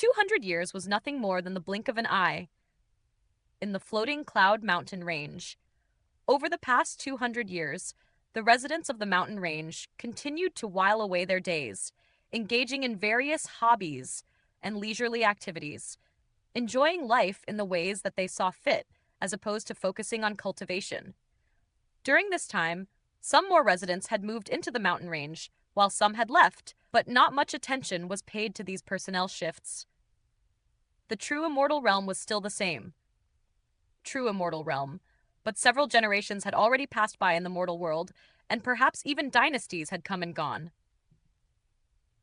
200 years was nothing more than the blink of an eye in the floating cloud mountain range. Over the past 200 years, the residents of the mountain range continued to while away their days, engaging in various hobbies and leisurely activities, enjoying life in the ways that they saw fit, as opposed to focusing on cultivation. During this time, some more residents had moved into the mountain range, while some had left, but not much attention was paid to these personnel shifts. The true immortal realm was still the same. True immortal realm, but several generations had already passed by in the mortal world, and perhaps even dynasties had come and gone.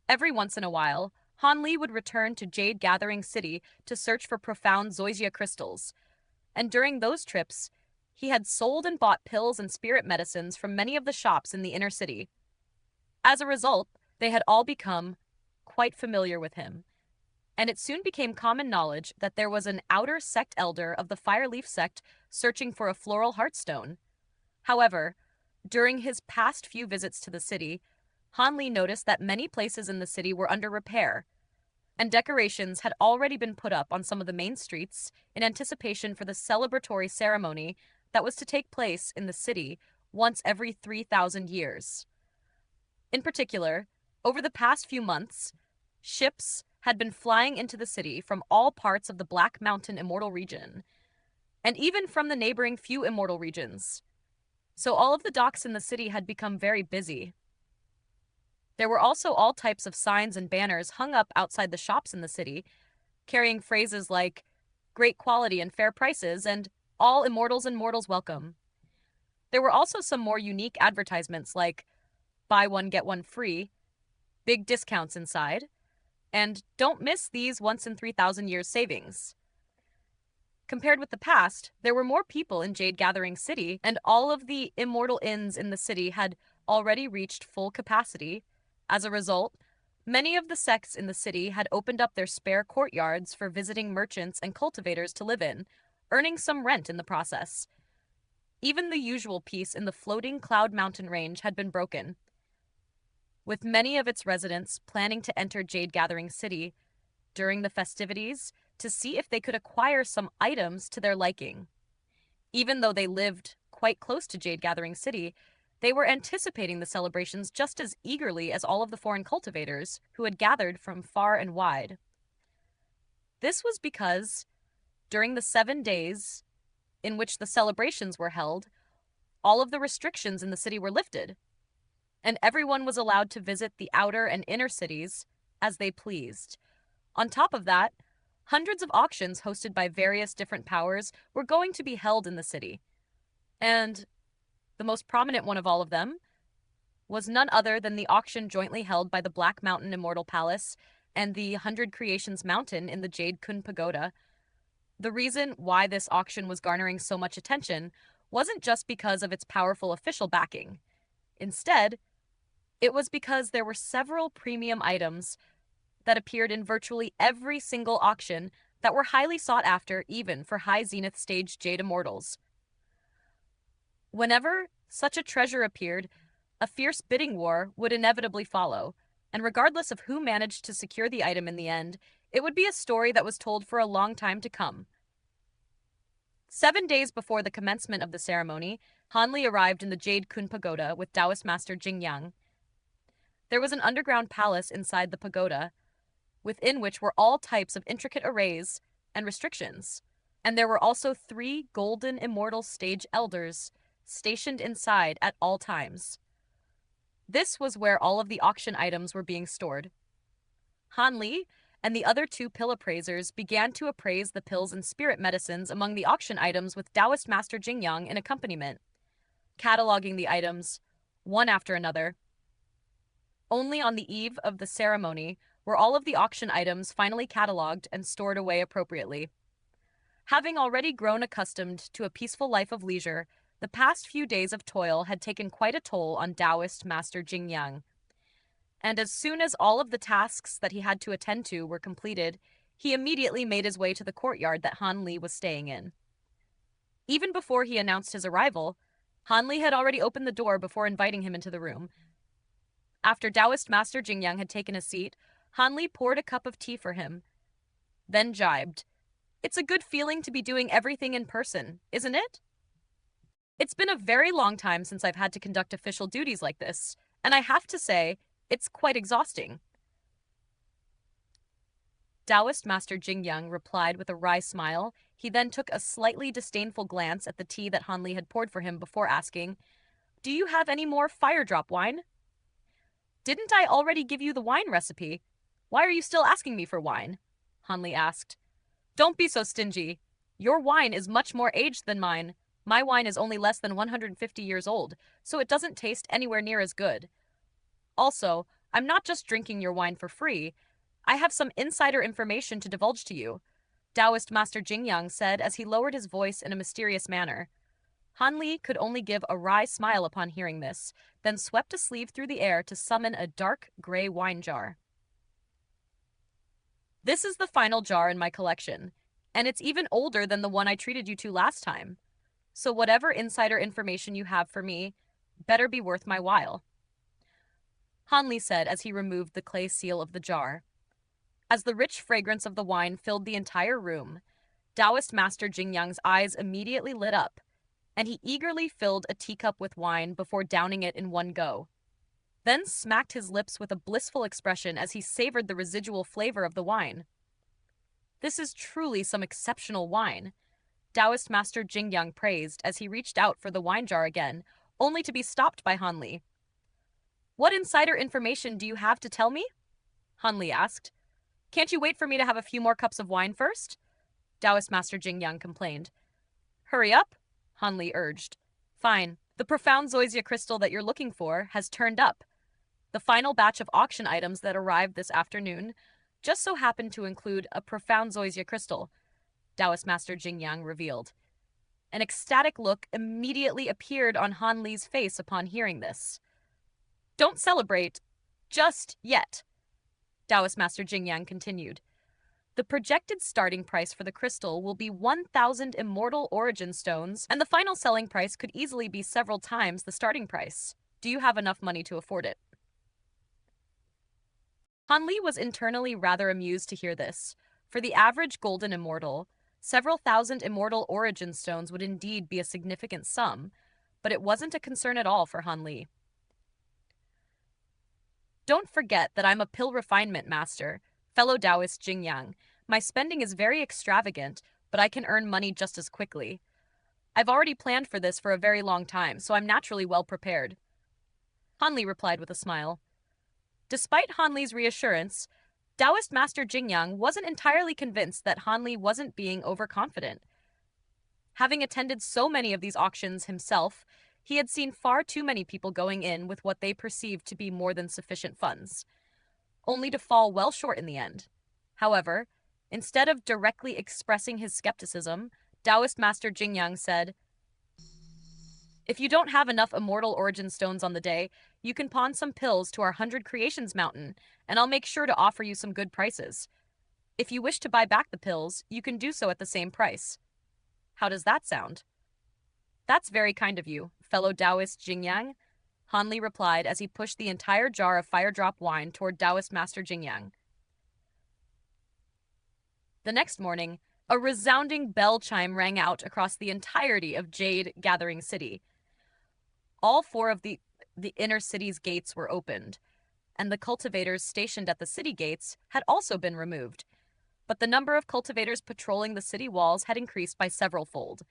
Every once in a while, Han Li would return to Jade Gathering City to search for profound zoysia crystals, and during those trips, he had sold and bought pills and spirit medicines from many of the shops in the inner city. As a result, they had all become quite familiar with him, and it soon became common knowledge that there was an outer sect elder of the Fireleaf sect searching for a floral heartstone. However, during his past few visits to the city, Han Li noticed that many places in the city were under repair, and decorations had already been put up on some of the main streets in anticipation for the celebratory ceremony that was to take place in the city once every 3,000 years. In particular, over the past few months, ships had been flying into the city from all parts of the Black Mountain Immortal region, and even from the neighboring few Immortal regions. So all of the docks in the city had become very busy. There were also all types of signs and banners hung up outside the shops in the city, carrying phrases like great quality and fair prices and all immortals and mortals welcome. There were also some more unique advertisements like buy one get one free, big discounts inside, and don't miss these once in 3,000 years savings. Compared with the past, there were more people in Jade Gathering City, and all of the immortal inns in the city had already reached full capacity. As a result, many of the sects in the city had opened up their spare courtyards for visiting merchants and cultivators to live in, earning some rent in the process. Even the usual peace in the floating Cloud Mountain range had been broken, with many of its residents planning to enter Jade Gathering City during the festivities to see if they could acquire some items to their liking. Even though they lived quite close to Jade Gathering City, they were anticipating the celebrations just as eagerly as all of the foreign cultivators who had gathered from far and wide. This was because, during the 7 days in which the celebrations were held, all of the restrictions in the city were lifted, and everyone was allowed to visit the outer and inner cities as they pleased. On top of that, hundreds of auctions hosted by various different powers were going to be held in the city, and the most prominent one of all of them was none other than the auction jointly held by the Black Mountain Immortal Palace and the 100 Creations Mountain in the Jade Kun Pagoda. The reason why this auction was garnering so much attention wasn't just because of its powerful official backing. Instead, it was because there were several premium items that appeared in virtually every single auction that were highly sought after even for high zenith stage Jade Immortals. Whenever such a treasure appeared, a fierce bidding war would inevitably follow, and regardless of who managed to secure the item in the end, it would be a story that was told for a long time to come. 7 days before the commencement of the ceremony, Han Li arrived in the Jade Kun Pagoda with Taoist Master Jingyang. There was an underground palace inside the pagoda, within which were all types of intricate arrays and restrictions, and there were also 3 golden immortal stage elders stationed inside at all times. This was where all of the auction items were being stored. Han Li and the other 2 pill appraisers began to appraise the pills and spirit medicines among the auction items with Taoist Master Jingyang in accompaniment, cataloging the items one after another. Only on the eve of the ceremony were all of the auction items finally cataloged and stored away appropriately. Having already grown accustomed to a peaceful life of leisure, the past few days of toil had taken quite a toll on Taoist Master Jingyang. And as soon as all of the tasks that he had to attend to were completed, he immediately made his way to the courtyard that Han Li was staying in. Even before he announced his arrival, Han Li had already opened the door before inviting him into the room. After Taoist Master Jingyang had taken a seat, Han Li poured a cup of tea for him, then jibed. It's a good feeling to be doing everything in person, isn't it? It's been a very long time since I've had to conduct official duties like this, and I have to say, it's quite exhausting. Taoist Master Jingyang replied with a wry smile. He then took a slightly disdainful glance at the tea that Hanli had poured for him before asking, "Do you have any more fire drop wine?" "Didn't I already give you the wine recipe? Why are you still asking me for wine?" Hanli asked. "Don't be so stingy. Your wine is much more aged than mine. My wine is only less than 150 years old, so it doesn't taste anywhere near as good. Also, I'm not just drinking your wine for free. I have some insider information to divulge to you," Taoist Master Jingyang said as he lowered his voice in a mysterious manner. Hanli could only give a wry smile upon hearing this, then swept a sleeve through the air to summon a dark gray wine jar. "This is the final jar in my collection, and it's even older than the one I treated you to last time. So whatever insider information you have for me better be worth my while," Hanli said as he removed the clay seal of the jar. As the rich fragrance of the wine filled the entire room, Taoist Master Jingyang's eyes immediately lit up, and he eagerly filled a teacup with wine before downing it in one go, then smacked his lips with a blissful expression as he savored the residual flavor of the wine. "This is truly some exceptional wine," Taoist Master Jingyang praised as he reached out for the wine jar again, only to be stopped by Hanli. "What insider information do you have to tell me?" Hanli asked. "Can't you wait for me to have a few more cups of wine first?" Taoist Master Jingyang complained. "Hurry up," Hanli urged. "Fine. The profound Zoysia crystal that you're looking for has turned up. The final batch of auction items that arrived this afternoon just so happened to include a profound Zoysia crystal," Taoist Master Jingyang revealed. An ecstatic look immediately appeared on Hanli's face upon hearing this. "Don't celebrate just yet," Taoist Master Jingyang continued. "The projected starting price for the crystal will be 1,000 Immortal origin stones, and the final selling price could easily be several times the starting price. Do you have enough money to afford it?" Hanli was internally rather amused to hear this. For the average golden immortal, several thousand Immortal origin stones would indeed be a significant sum, but it wasn't a concern at all for Hanli. "Don't forget that I'm a pill refinement master, fellow Taoist Jingyang. My spending is very extravagant, but I can earn money just as quickly. I've already planned for this for a very long time, so I'm naturally well prepared," Hanli replied with a smile. Despite Hanli's reassurance, Taoist Master Jingyang wasn't entirely convinced that Hanli wasn't being overconfident. Having attended so many of these auctions himself, he had seen far too many people going in with what they perceived to be more than sufficient funds, only to fall well short in the end. However, instead of directly expressing his skepticism, Taoist Master Jingyang said, "If you don't have enough Immortal origin stones on the day, you can pawn some pills to our 100 Creations Mountain, and I'll make sure to offer you some good prices. If you wish to buy back the pills, you can do so at the same price. How does that sound?" "That's very kind of you, fellow Taoist Jingyang," Hanli replied as he pushed the entire jar of fire drop wine toward Taoist Master Jingyang. The next morning, a resounding bell chime rang out across the entirety of Jade Gathering City. All four of the inner city's gates were opened, and the cultivators stationed at the city gates had also been removed, but the number of cultivators patrolling the city walls had increased by several-fold.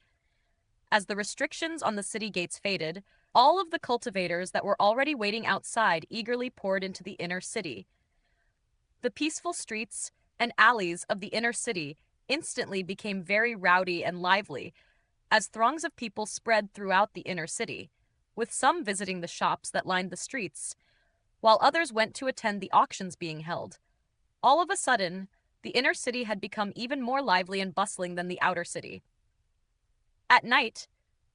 As the restrictions on the city gates faded, all of the cultivators that were already waiting outside eagerly poured into the inner city. The peaceful streets and alleys of the inner city instantly became very rowdy and lively, as throngs of people spread throughout the inner city, with some visiting the shops that lined the streets, while others went to attend the auctions being held. All of a sudden, the inner city had become even more lively and bustling than the outer city. At night,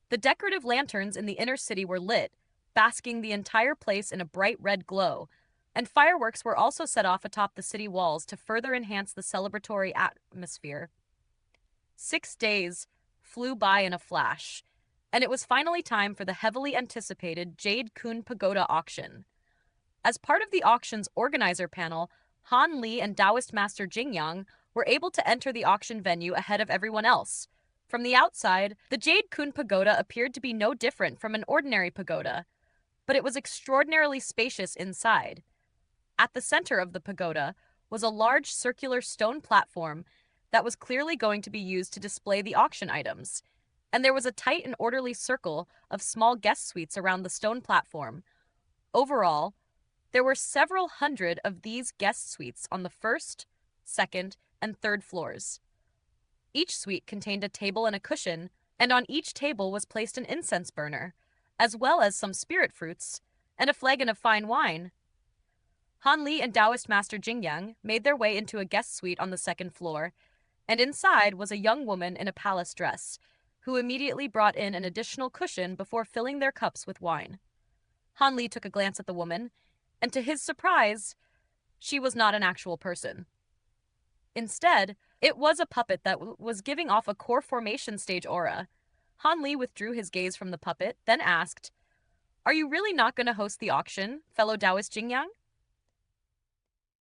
the decorative lanterns in the inner city were lit, basking the entire place in a bright red glow, and fireworks were also set off atop the city walls to further enhance the celebratory atmosphere. 6 days flew by in a flash, and it was finally time for the heavily anticipated Jade Kun Pagoda auction. As part of the auction's organizer panel, Han Li and Taoist Master Jingyang were able to enter the auction venue ahead of everyone else. From the outside, the Jade Kun Pagoda appeared to be no different from an ordinary pagoda, but it was extraordinarily spacious inside. At the center of the pagoda was a large circular stone platform that was clearly going to be used to display the auction items, and there was a tight and orderly circle of small guest suites around the stone platform. Overall, there were several hundred of these guest suites on the first, second, and third floors. Each suite contained a table and a cushion, and on each table was placed an incense burner, as well as some spirit fruits and a flagon of fine wine. Han Li and Taoist Master Jingyang made their way into a guest suite on the second floor, and inside was a young woman in a palace dress, who immediately brought in an additional cushion before filling their cups with wine. Han Li took a glance at the woman, and to his surprise, she was not an actual person. Instead, it was a puppet that was giving off a core formation stage aura. Han Li withdrew his gaze from the puppet, then asked, "Are you really not going to host the auction, fellow Taoist Jingyang?"